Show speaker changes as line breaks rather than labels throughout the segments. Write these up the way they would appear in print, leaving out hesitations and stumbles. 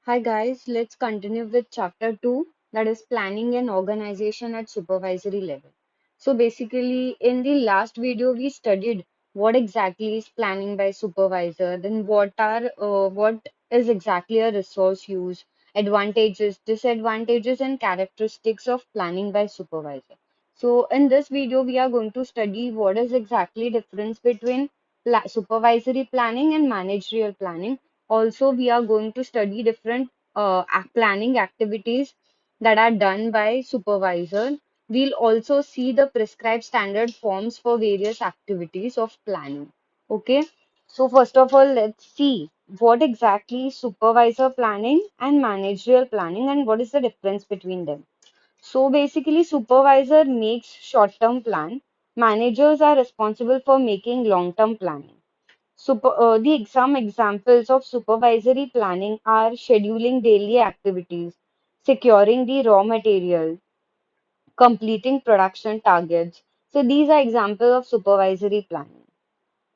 Hi guys, let's continue with chapter 2, that is planning and organization at supervisory level. So basically in the last video we studied what exactly is planning by supervisor, then what is exactly a resource use, advantages, disadvantages and characteristics of planning by supervisor. So in this video we are going to study what is exactly difference between supervisory planning and managerial planning. Also, we are going to study different planning activities that are done by supervisor. We'll also see the prescribed standard forms for various activities of planning. Okay, so first of all, let's see what exactly is supervisor planning and managerial planning and what is the difference between them. So basically, supervisor makes short-term plan. Managers are responsible for making long-term planning. Some examples of supervisory planning are scheduling daily activities, securing the raw material, completing production targets. So these are examples of supervisory planning.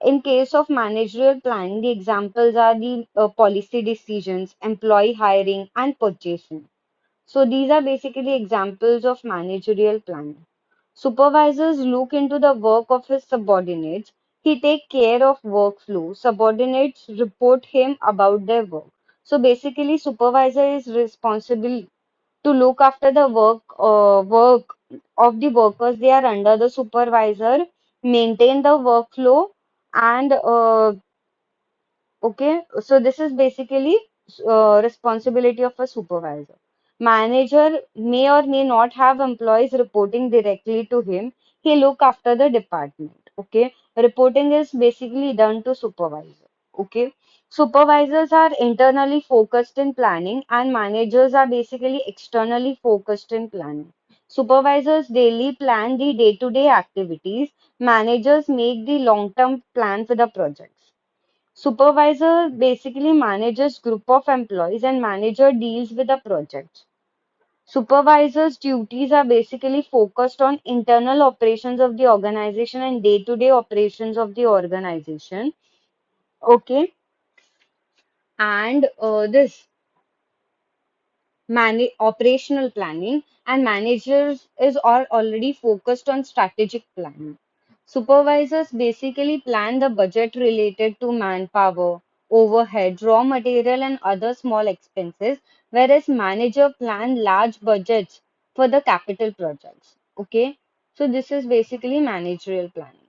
In case of managerial planning, the examples are the policy decisions, employee hiring, and purchasing. So these are basically examples of managerial planning. Supervisors look into the work of his subordinates. He take care of workflow. Subordinates report him about their work. So basically, supervisor is responsible to look after the work of the workers. They are under the supervisor, maintain the workflow, and okay, so this is basically responsibility of a supervisor. Manager may or may not have employees reporting directly to him. He look after the department. Okay, reporting is basically done to supervisor. Okay, supervisors are internally focused in planning, and managers are basically externally focused in planning. Supervisors daily plan the day-to-day activities. Managers make the long-term plan for the projects. Supervisor basically manages group of employees and manager deals with the projects. Supervisor's duties are basically focused on internal operations of the organization and day-to-day operations of the organization. Okay, and this operational planning and managers is all already focused on strategic planning. Supervisors basically plan the budget related to manpower, overhead, raw material and other small expenses, whereas manager plan large budgets for the capital projects. Okay, so this is basically managerial planning.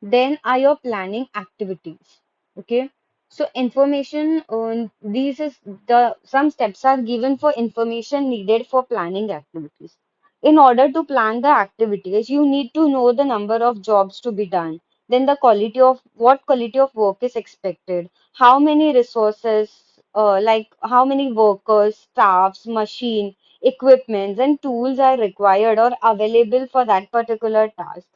Then are your planning activities. Okay, so information on these is the some steps are given for information needed for planning activities. In order to plan the activities, you need to know the number of jobs to be done, then the quality of what quality of work is expected, how many resources, like how many workers, staffs, machine, equipments, and tools are required or available for that particular task.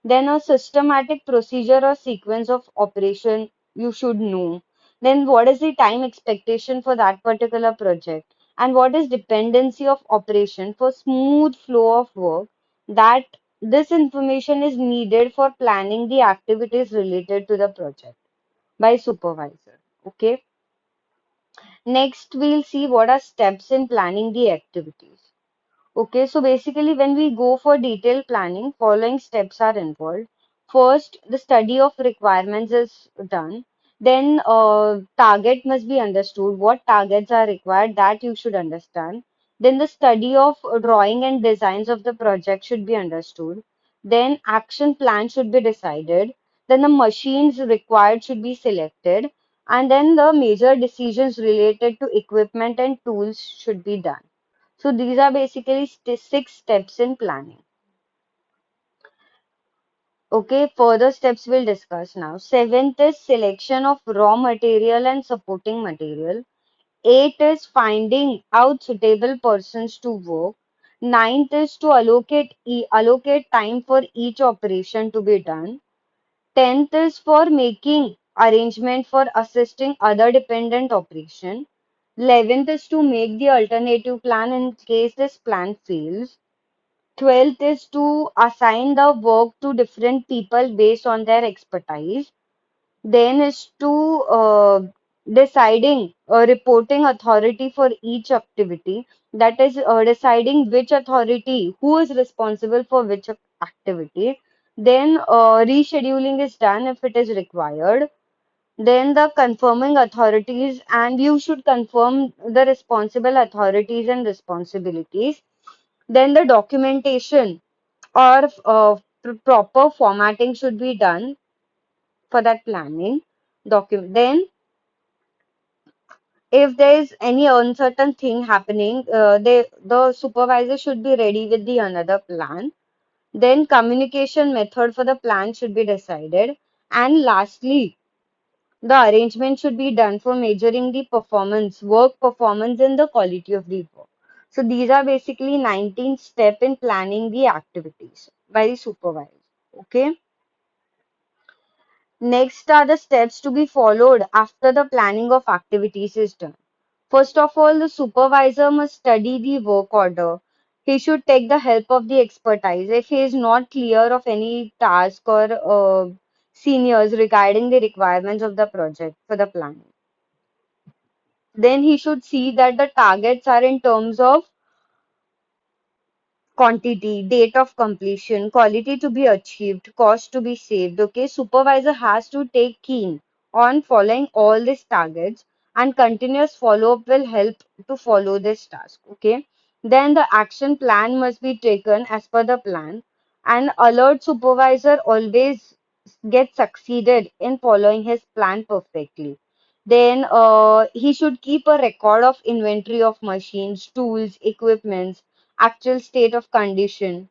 Then a systematic procedure or sequence of operation you should know. Then what is the time expectation for that particular project? And what is dependency of operation for smooth flow of work? That this information is needed for planning the activities related to the project by supervisor. Okay. Next, we'll see what are steps in planning the activities. Okay, so basically, when we go for detailed planning, following steps are involved. First, the study of requirements is done. Then, target must be understood. What targets are required, that you should understand. Then, the study of drawing and designs of the project should be understood. Then, action plan should be decided. Then, the machines required should be selected. And then, the major decisions related to equipment and tools should be done. So these are basically six steps in planning. Okay, further steps we'll discuss now. Seventh is selection of raw material and supporting material. Eighth is finding out suitable persons to work. Ninth is to allocate time for each operation to be done. Tenth is for making arrangement for assisting other dependent operation. 11th is to make the alternative plan in case this plan fails. 12th is to assign the work to different people based on their expertise. Then is to deciding a reporting authority for each activity, that is deciding which authority who is responsible for which activity. Then rescheduling is done if it is required. Then the confirming authorities, and you should confirm the responsible authorities and responsibilities. Then the documentation or proper formatting should be done for that planning document. Then if there is any uncertain thing happening, the supervisor should be ready with the another plan. Then communication method for the plan should be decided. And lastly, the arrangement should be done for measuring the performance, work performance, and the quality of the work. So these are basically 19 steps in planning the activities by the supervisor. Okay. Next are the steps to be followed after the planning of activities is done. First of all, the supervisor must study the work order. He should take the help of the expertise. If he is not clear of any task or seniors regarding the requirements of the project for the planning, then he should see that the targets are in terms of quantity, date of completion, quality to be achieved, cost to be saved. Okay, supervisor has to take keen on following all these targets, and continuous follow up will help to follow this task. Okay, then the action plan must be taken as per the plan, and alert supervisor always gets succeeded in following his plan perfectly. Then he should keep a record of inventory of machines, tools, equipments, actual state of condition.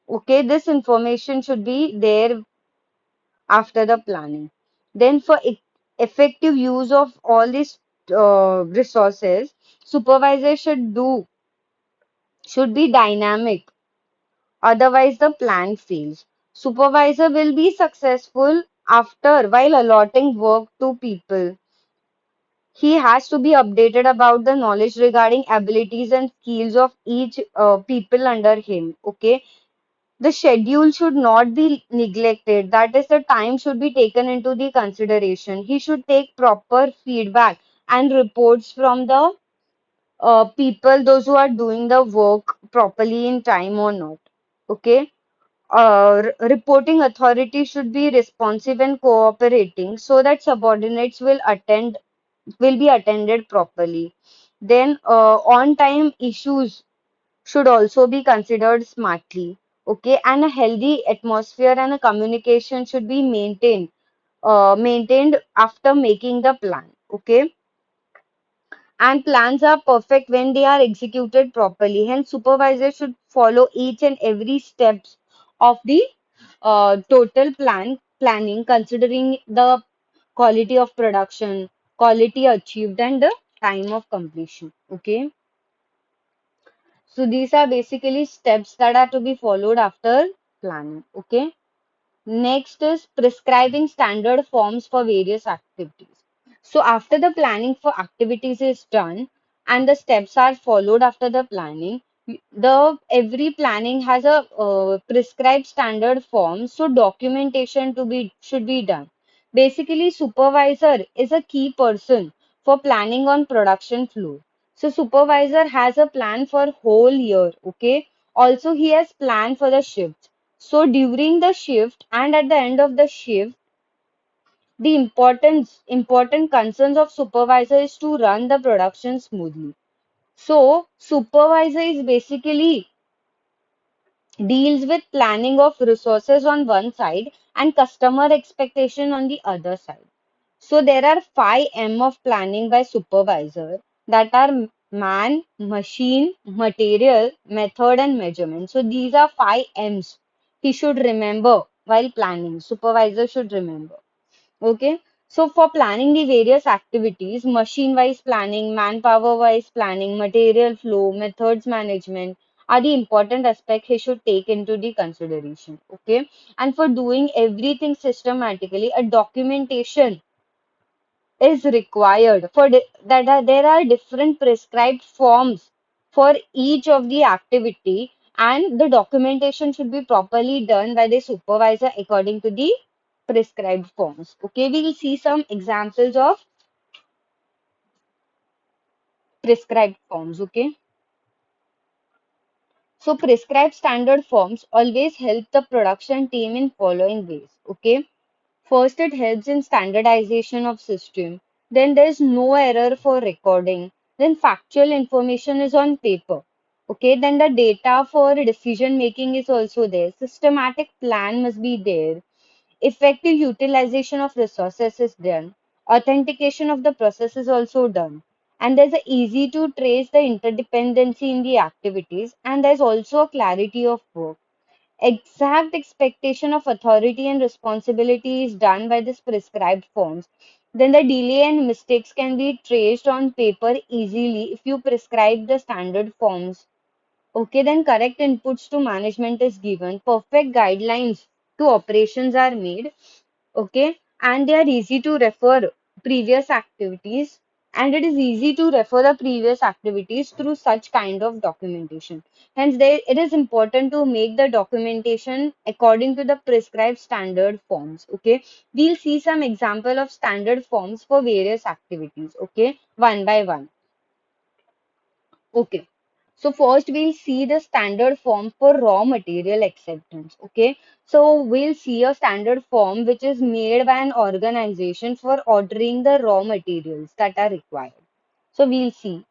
Okay, this information should be there after the planning. Then for effective use of all these resources, supervisor should be dynamic. Otherwise, the plan fails. Supervisor will be successful after while allotting work to people. He has to be updated about the knowledge regarding abilities and skills of each people under him. Okay, the schedule should not be neglected. That is, the time should be taken into the consideration. He should take proper feedback and reports from the people, those who are doing the work properly in time or not. Okay. Reporting authority should be responsive and cooperating so that subordinates will be attended properly. Then on time issues should also be considered smartly. Okay, and a healthy atmosphere and a communication should be maintained after making the plan. Okay, and plans are perfect when they are executed properly. Hence, supervisors should follow each and every steps of the total planning, considering the quality of production, quality achieved, and the time of completion. Okay. So these are basically steps that are to be followed after planning. Okay. Next is prescribing standard forms for various activities. So after the planning for activities is done and the steps are followed after the planning, the every planning has a prescribed standard form. So documentation to be should be done. Basically, supervisor is a key person for planning on production floor. So supervisor has a plan for whole year. Okay. Also, he has plan for the shift. So during the shift and at the end of the shift, the important concerns of supervisor is to run the production smoothly. So supervisor is basically deals with planning of resources on one side and customer expectation on the other side. So there are 5 M of planning by supervisor, that are man, machine, material, method, and measurement. So these are 5 M's he should remember while planning. Supervisor should remember. Okay. So for planning the various activities, machine-wise planning, manpower-wise planning, material flow, methods management are the important aspect he should take into the consideration. Okay. And for doing everything systematically, a documentation is required for there are different prescribed forms for each of the activity, and the documentation should be properly done by the supervisor according to the prescribed forms. Okay, we will see some examples of prescribed forms. Okay, so prescribed standard forms always help the production team in following ways. Okay, first, it helps in standardization of system. Then there's no error for recording. Then factual information is on paper. Okay, then the data for decision making is also there. Systematic plan must be there. Effective utilization of resources is done. Authentication of the process is also done. And there's a easy to trace the interdependency in the activities, and there's also a clarity of work. Exact expectation of authority and responsibility is done by this prescribed forms. Then the delay and mistakes can be traced on paper easily if you prescribe the standard forms. Okay, then correct inputs to management is given. Perfect guidelines to operations are made. Okay, and they are easy to refer previous activities, and it is easy to refer the previous activities through such kind of documentation. Hence, it is important to make the documentation according to the prescribed standard forms. Okay, we'll see some example of standard forms for various activities. Okay, one by one. Okay. So first we'll see the standard form for raw material acceptance. Okay. So we'll see a standard form which is made by an organization for ordering the raw materials that are required. So we'll see.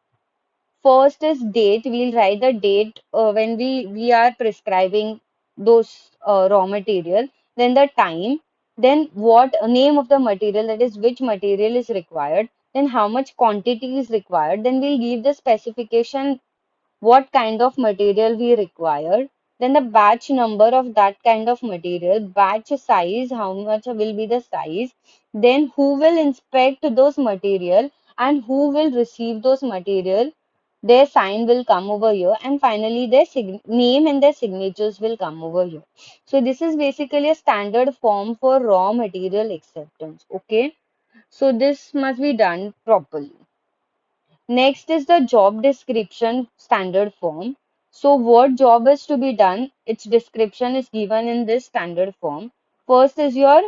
First is date. We'll write the date when we are prescribing those raw material. Then the time. Then what name of the material, that is which material is required. Then how much quantity is required. Then we'll give the specification what kind of material we require, then the batch number of that kind of material, batch size, how much will be the size, then who will inspect those material and who will receive those material, their sign will come over here, and finally their name and their signatures will come over here. So this is basically a standard form for raw material acceptance. Okay, so this must be done properly. Next is the job description standard form. So what job is to be done? Its description is given in this standard form. First is your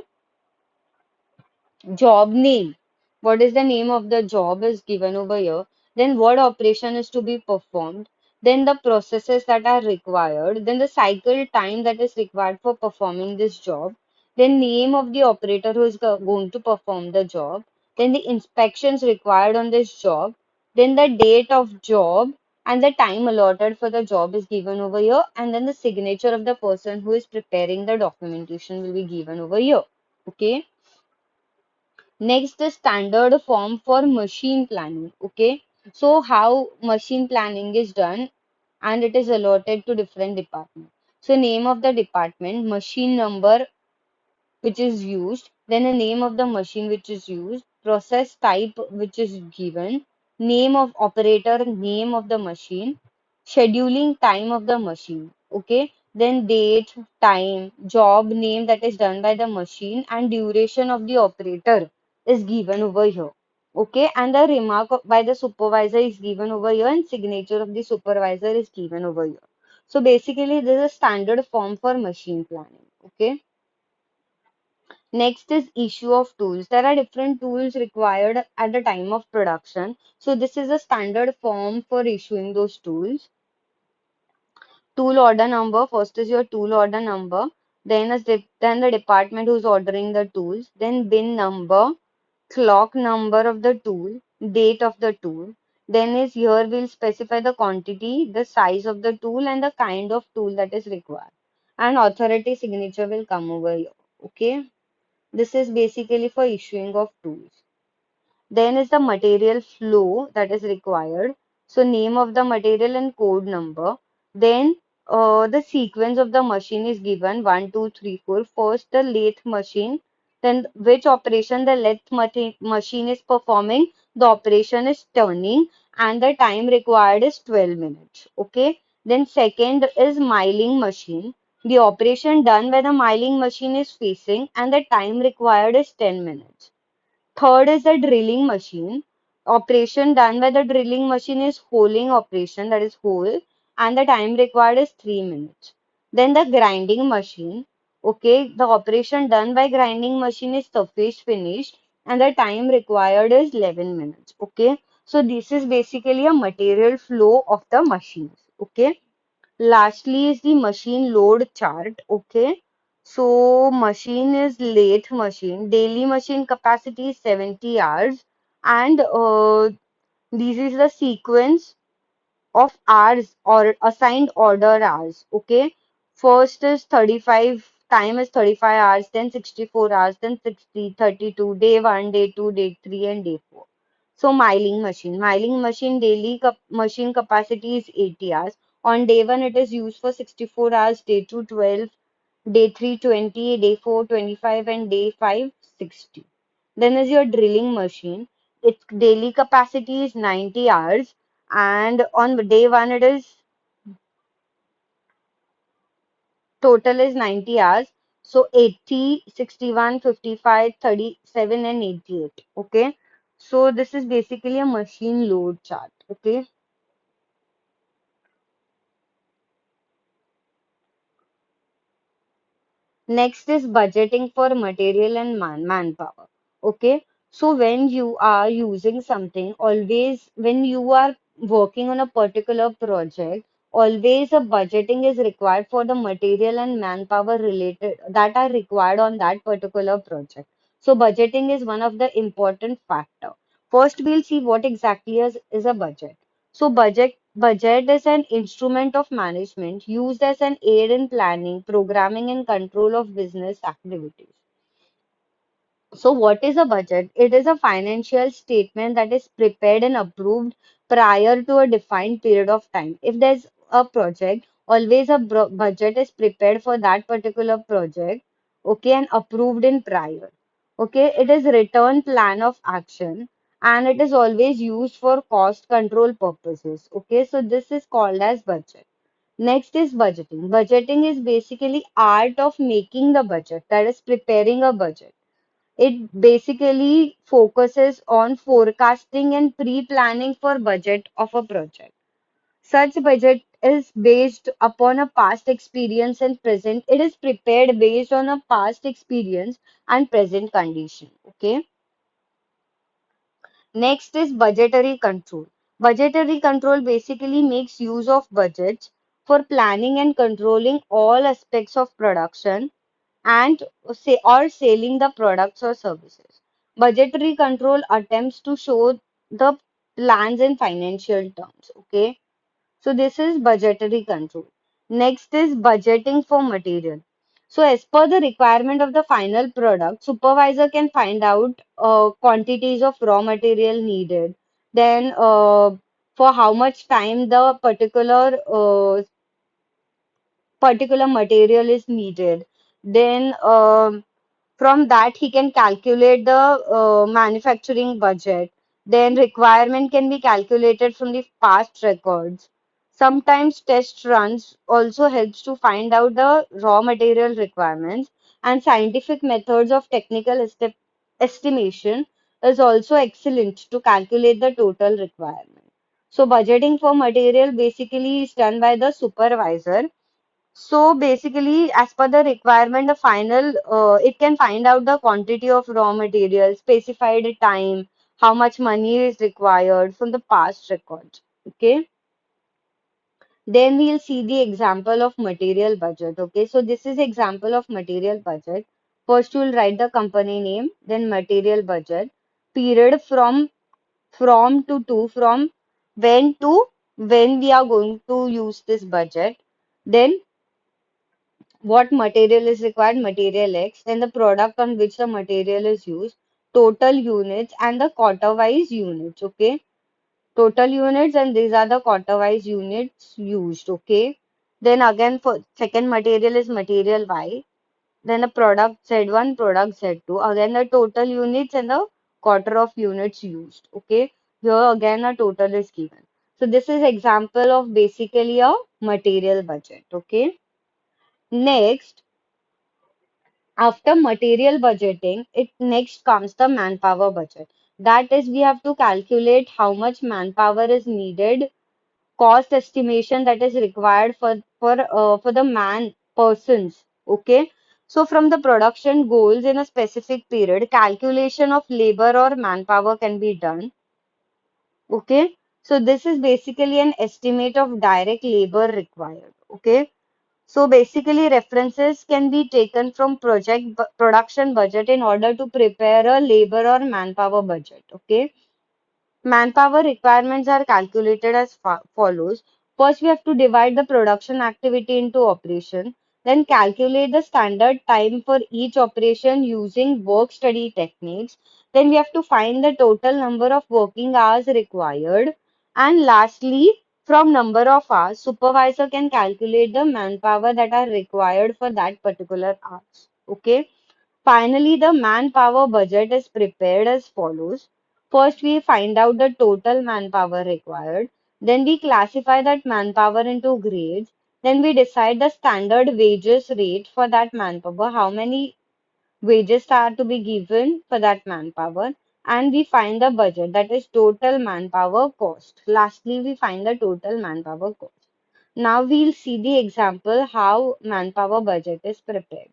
job name. What is the name of the job is given over here. Then what operation is to be performed. Then the processes that are required. Then the cycle time that is required for performing this job. Then name of the operator who is going to perform the job. Then the inspections required on this job. Then the date of job and the time allotted for the job is given over here. And then the signature of the person who is preparing the documentation will be given over here. Okay. Next, the standard form for machine planning. Okay, so how machine planning is done, and it is allotted to different departments. So name of the department, machine number which is used, then the name of the machine which is used, process type which is given, name of operator, name of the machine, scheduling time of the machine. Okay, then date, time, job name that is done by the machine, and duration of the operator is given over here. Okay, and the remark by the supervisor is given over here, and signature of the supervisor is given over here. So basically, this is a standard form for machine planning. Okay. Next is issue of tools. There are different tools required at the time of production. So this is a standard form for issuing those tools. Tool order number. First is your tool order number. Then the department who's ordering the tools. Then bin number, clock number of the tool, date of the tool. Then is here we'll specify the quantity, the size of the tool, and the kind of tool that is required. And authority signature will come over here. Okay. This is basically for issuing of tools. Then is the material flow that is required. So name of the material and code number. Then the sequence of the machine is given 1, 2, 3, 4. First the lathe machine. Then which operation the machine is performing. The operation is turning and the time required is 12 minutes. Okay. Then second is milling machine. The operation done by the milling machine is facing and the time required is 10 minutes. Third is the drilling machine. Operation done by the drilling machine is holing operation, that is hole, and the time required is 3 minutes. Then the grinding machine. Okay, the operation done by grinding machine is surface finished and the time required is 11 minutes. Okay, So this is basically a material flow of the machines. Okay. Lastly is the machine load chart. Okay. So machine is lathe machine. Daily machine capacity is 70 hours. And this is the sequence of hours or assigned order hours. Okay. First is 35, time is 35 hours, then 64 hours, then 60, 32, day 1, day 2, day 3, and day 4. So milling machine. Milling machine daily machine capacity is 80 hours. On day 1, it is used for 64 hours, day 2, 12, day 3, 20, day 4, 25, and day 5, 60. Then is your drilling machine. Its daily capacity is 90 hours, and on day 1, it is total is 90 hours. So 80, 61, 55, 37, and 88. Okay. So this is basically a machine load chart. Okay. Next is budgeting for material and manpower. Okay. So when you are using something, always when you are working on a particular project, always a budgeting is required for the material and manpower related that are required on that particular project. So budgeting is one of the important factor. First, we'll see what exactly is a budget. So budget is an instrument of management used as an aid in planning, programming, and control of business activities. So, what is a budget? It is a financial statement that is prepared and approved prior to a defined period of time. If there's a project, always a budget is prepared for that particular project, okay, and approved in prior. Okay, it is return plan of action and it is always used for cost control purposes. Okay, so this is called as budget. Next is budgeting. Budgeting is basically art of making the budget, that is preparing a budget. It basically focuses on forecasting and pre-planning for budget of a project. Such budget is based upon a past experience and present. It is prepared based on a past experience and present condition. Okay. Next is budgetary control. Budgetary control basically makes use of budgets for planning and controlling all aspects of production and say or selling the products or services. Budgetary control attempts to show the plans in financial terms. Okay, so this is budgetary control. Next is budgeting for material. So as per the requirement of the final product, supervisor can find out quantities of raw material needed. Then for how much time the particular material is needed. Then from that he can calculate the manufacturing budget. Then requirement can be calculated from the past records. Sometimes test runs also helps to find out the raw material requirements, and scientific methods of technical estimation is also excellent to calculate the total requirement. So budgeting for material basically is done by the supervisor. So basically, as per the requirement, the final it can find out the quantity of raw material, specified time, how much money is required from the past records. Okay. Then we'll see the example of material budget. Okay. So this is example of material budget. First, you'll write the company name, then material budget, period from when to when we are going to use this budget. Then what material is required, material X, then the product on which the material is used, total units, and the quarter-wise units. Okay, total units, and these are the quarter-wise units used. Okay, then again for second material is material Y, then the product Z1, product Z2, again the total units and the quarter of units used. Okay, here again a total is given. So this is example of basically a material budget. Okay. Next, after material budgeting, it next comes the manpower budget. That is, we have to calculate how much manpower is needed, cost estimation that is required for the man persons. Okay. So from the production goals in a specific period, calculation of labor or manpower can be done. Okay. So this is basically an estimate of direct labor required. Okay. So basically references can be taken from production budget in order to prepare a labor or manpower budget. Okay. Manpower requirements are calculated as follows. First, we have to divide the production activity into operation, then calculate the standard time for each operation using work study techniques. Then we have to find the total number of working hours required. And lastly, from number of hours, supervisor can calculate the manpower that are required for that particular hours. Okay. Finally, the manpower budget is prepared as follows. First, we find out the total manpower required. Then we classify that manpower into grades. Then we decide the standard wages rate for that manpower, how many wages are to be given for that manpower. And we find the budget, that is total manpower cost. Lastly, we find the total manpower cost. Now we'll see the example how manpower budget is prepared.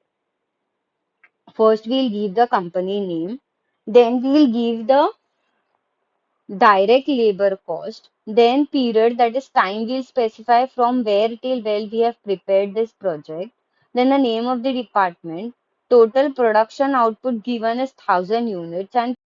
First, we'll give the company name. Then we'll give the direct labor cost. Then period, that is time we'll specify from where till where we have prepared this project. Then the name of the department. Total production output given is 1000 units and